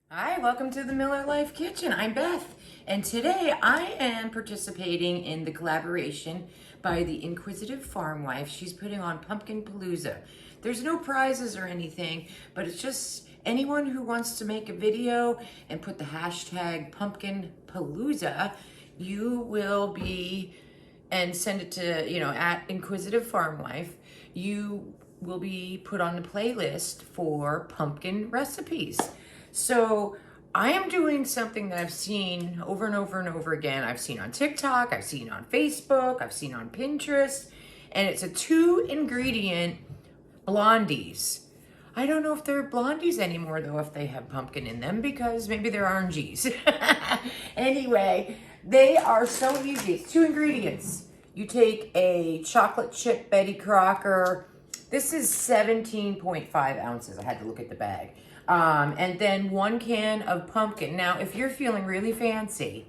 Hi, welcome to the Miller Life Kitchen. I'm Beth, and today I am participating in the collaboration by the Inquisitive Farm Wife. She's putting on pumpkinPalooza. There's no prizes or anything, but it's just anyone who wants to make a video and put the hashtag pumpkinPalooza, you will be, and send it to, at Inquisitive Farm Wife, you will be put on the playlist for pumpkin recipes. So I am doing something that I've seen over and over and over again. I've seen on TikTok, I've seen on Facebook, I've seen on Pinterest, and it's a 2-ingredient Blondies. I don't know if they're Blondies anymore though, if they have pumpkin in them, because maybe they're RNGs. Anyway, they are so easy. It's 2 ingredients. You take a chocolate chip Betty Crocker. This is 17.5 ounces. I had to look at the bag. And then 1 can of pumpkin. Now, if you're feeling really fancy,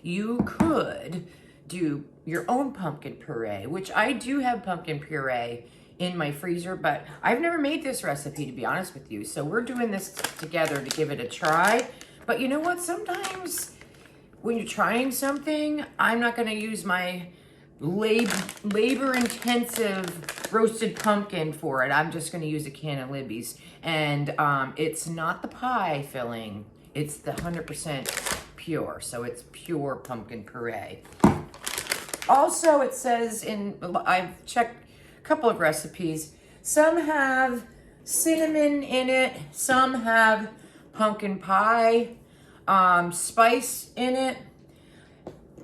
you could do your own pumpkin puree, which I do have pumpkin puree in my freezer, but I've never made this recipe, to be honest with you. So we're doing this together to give it a try. But you know what? Sometimes when you're trying something, I'm not going to use my labor-intensive roasted pumpkin for it. I'm just going to use a can of Libby's, and it's not the pie filling, it's the 100% pure, so it's pure pumpkin puree. Also, it says I've checked a couple of recipes, some have cinnamon in it, some have pumpkin pie spice in it,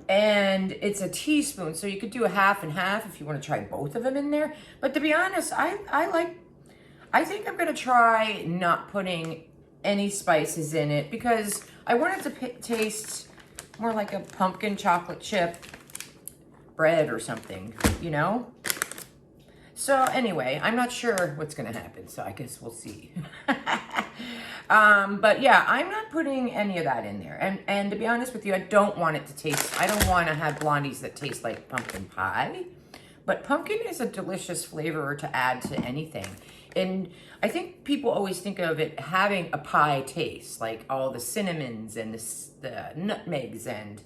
and it's a teaspoon, so you could do a half and half if you want to try both of them in there. But to be honest, I think I'm going to try not putting any spices in it, because I want it to taste more like a pumpkin chocolate chip bread or something, you know? So anyway, I'm not sure what's going to happen, so I guess we'll see. But yeah, I'm not putting any of that in there. And to be honest with you, I don't want it to taste, I don't want to have Blondies that taste like pumpkin pie. But pumpkin is a delicious flavor to add to anything. And I think people always think of it having a pie taste, like all the cinnamons and the nutmegs and,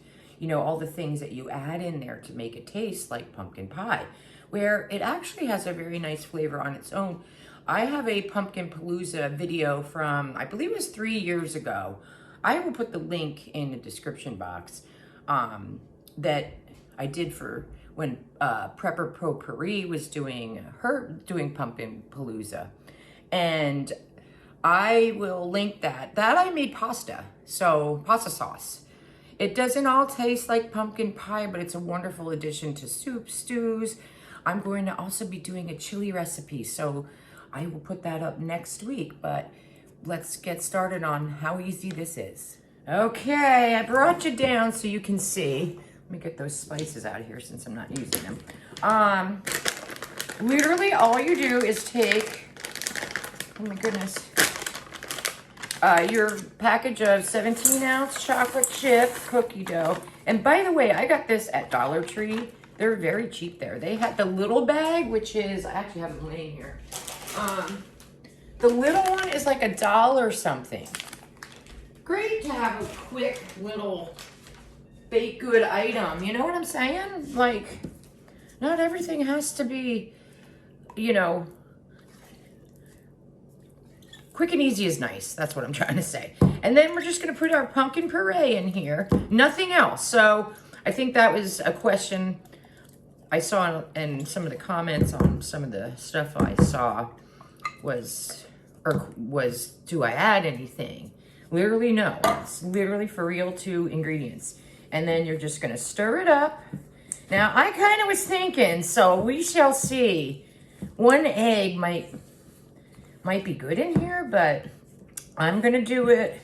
all the things that you add in there to make it taste like pumpkin pie, where it actually has a very nice flavor on its own. I have a pumpkinPalooza video from, I believe it was 3 years ago. I will put the link in the description box that I did for when Prepper Pro Purée was doing pumpkinPalooza. And I will link that. That I made pasta, so pasta sauce. It doesn't all taste like pumpkin pie, but it's a wonderful addition to soup, stews. I'm going to also be doing a chili recipe, so I will put that up next week, but let's get started on how easy this is. Okay, I brought you down so you can see. Let me get those spices out of here since I'm not using them. Literally all you do is take, oh my goodness, your package of 17-ounce chocolate chip cookie dough. And by the way, I got this at Dollar Tree. They're very cheap there. They had the little bag, which is, I actually have it laying here. The little one is like $1 something. Great to have a quick little baked good item. You know what I'm saying? Like, not everything has to be, quick and easy is nice. That's what I'm trying to say. And then we're just going to put our pumpkin puree in here. Nothing else. So I think that was a question I saw in some of the comments on some of the stuff I saw was, do I add anything? Literally, no. It's literally for real 2 ingredients. And then you're just going to stir it up. Now, I kind of was thinking, so we shall see. 1 egg might be good in here, but I'm going to do it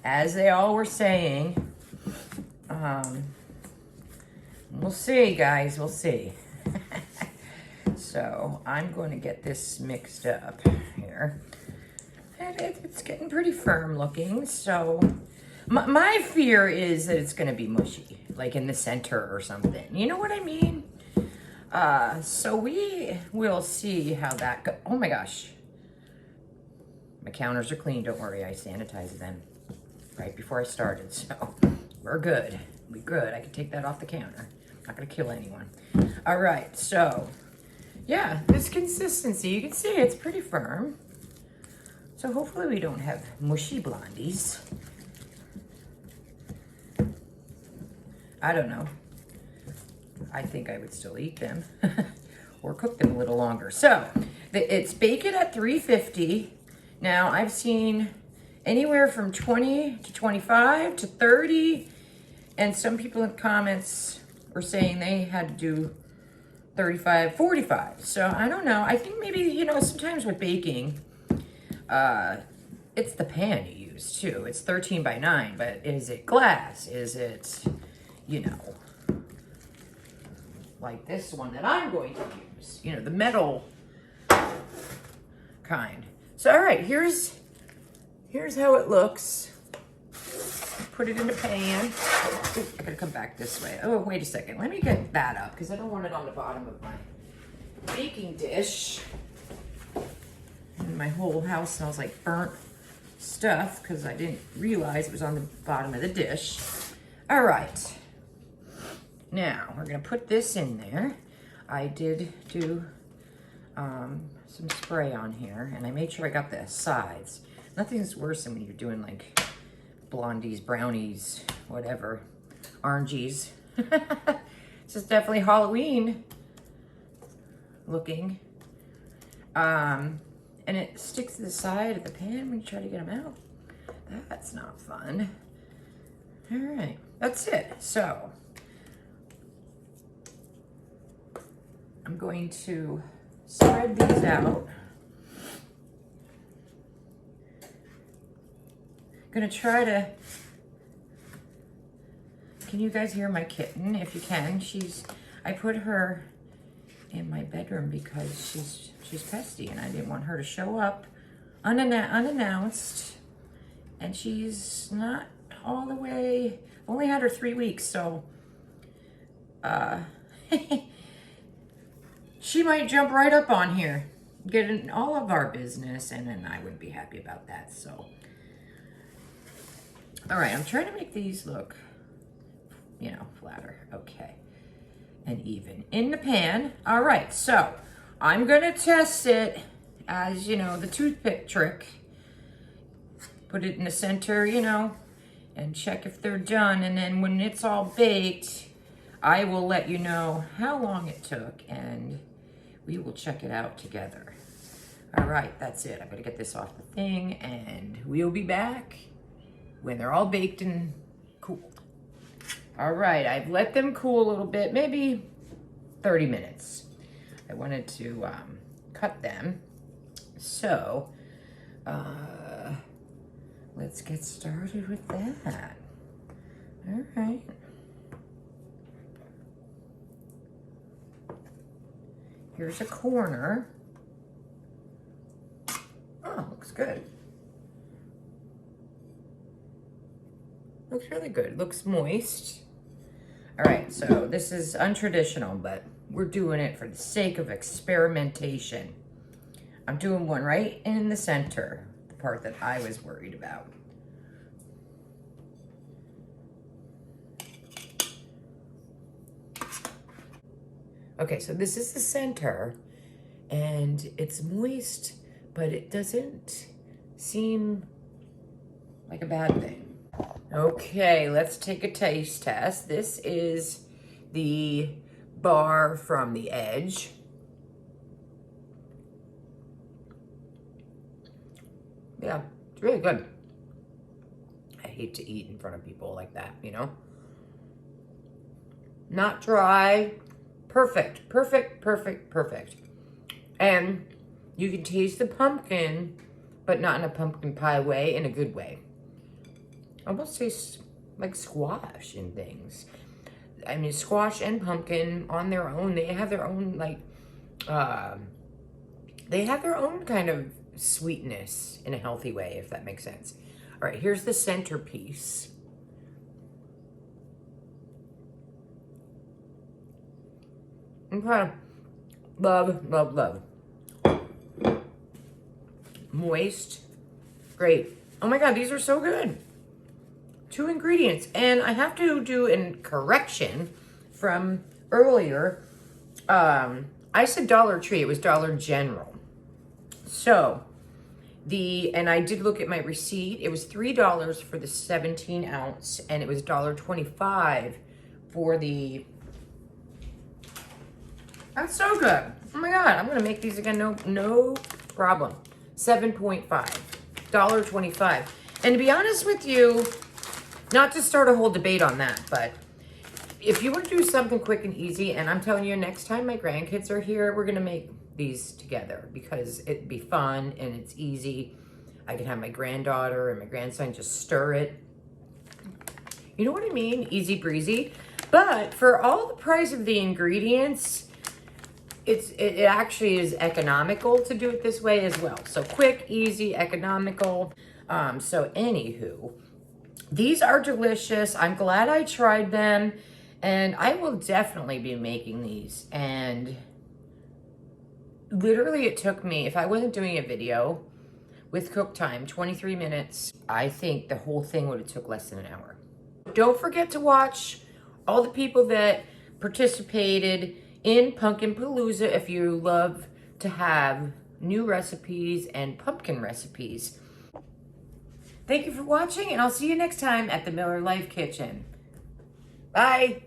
as they all were saying. We'll see, guys. We'll see. So I'm going to get this mixed up here. And it's getting pretty firm looking. So my fear is that it's going to be mushy, like in the center or something. You know what I mean? So we will see how that goes. Oh my gosh. My counters are clean. Don't worry. I sanitize them. right before I started, so we're good. We're good. I can take that off the counter. Not gonna kill anyone. All right, so yeah, this consistency, you can see it's pretty firm. So hopefully we don't have mushy blondies. I don't know. I think I would still eat them or cook them a little longer. So it's bake it at 350. Now I've seen anywhere from 20 to 25 to 30. And some people in the comments were saying they had to do 35, 45. So I don't know. I think maybe, you know, sometimes with baking, it's the pan you use too. It's 13 by 9, but is it glass? Is it, you know, like this one that I'm going to use? You know, the metal kind. So, all right, here's how it looks. Put it in the pan. Ooh, I gotta come back this way. Oh, wait a second. Let me get that up because I don't want it on the bottom of my baking dish. And my whole house smells like burnt stuff because I didn't realize it was on the bottom of the dish. All right. Now, we're gonna put this in there. I did do some spray on here and I made sure I got the sides. Nothing's worse than when you're doing like blondies, brownies, whatever, orangies. This is definitely Halloween looking. And it sticks to the side of the pan when you try to get them out. That's not fun. All right, that's it. So I'm going to spread these out. Gonna try to, can you guys hear my kitten? If you can, I put her in my bedroom because she's pesty and I didn't want her to show up unannounced. And she's not all the way, only had her 3 weeks, so she might jump right up on here, get in all of our business, and then I wouldn't be happy about that, so. All right, I'm trying to make these look, you know, flatter. Okay, and even in the pan. All right, so I'm gonna test it as, you know, the toothpick trick. Put it in the center, you know, and check if they're done. And then when it's all baked, I will let you know how long it took and we will check it out together. All right, that's it. I'm gonna get this off the thing and we'll be back when they're all baked and cooled. All right, I've let them cool a little bit, maybe 30 minutes. I wanted to cut them. So, let's get started with that. All right. Here's a corner. Oh, looks good. Looks really good. Looks moist. All right, so this is untraditional, but we're doing it for the sake of experimentation. I'm doing one right in the center, the part that I was worried about. Okay, so this is the center, and it's moist, but it doesn't seem like a bad thing. Okay, let's take a taste test. This is the bar from the edge. Yeah, it's really good. I hate to eat in front of people like that, you know? Not dry. Perfect, perfect, perfect, perfect. And you can taste the pumpkin, but not in a pumpkin pie way, in a good way. Almost tastes like squash and things. I mean, squash and pumpkin on their own, they have their own, like, they have their own kind of sweetness in a healthy way, if that makes sense. All right, here's the centerpiece. Okay, love, love, love. Moist, great. Oh my God, these are so good. 2 ingredients. And I have to do a correction from earlier. I said Dollar Tree, it was Dollar General. So, and I did look at my receipt. It was $3 for the 17 ounce, and it was $1.25 for the, that's so good. Oh my God, I'm gonna make these again, no problem. 7.5, $1.25. And to be honest with you, not to start a whole debate on that, but if you want to do something quick and easy, and I'm telling you, next time my grandkids are here, we're gonna make these together because it'd be fun and it's easy. I can have my granddaughter and my grandson just stir it. You know what I mean? Easy breezy. But for all the price of the ingredients, it actually is economical to do it this way as well. So quick, easy, economical. So anywho, these are delicious. I'm glad I tried them, and I will definitely be making these. And literally it took me, if I wasn't doing a video with cook time, 23 minutes. I think the whole thing would have took less than an hour. Don't forget to watch all the people that participated in pumpkinPalooza if you love to have new recipes and pumpkin recipes. Thank you for watching, and I'll see you next time at the Miller Life Kitchen. Bye.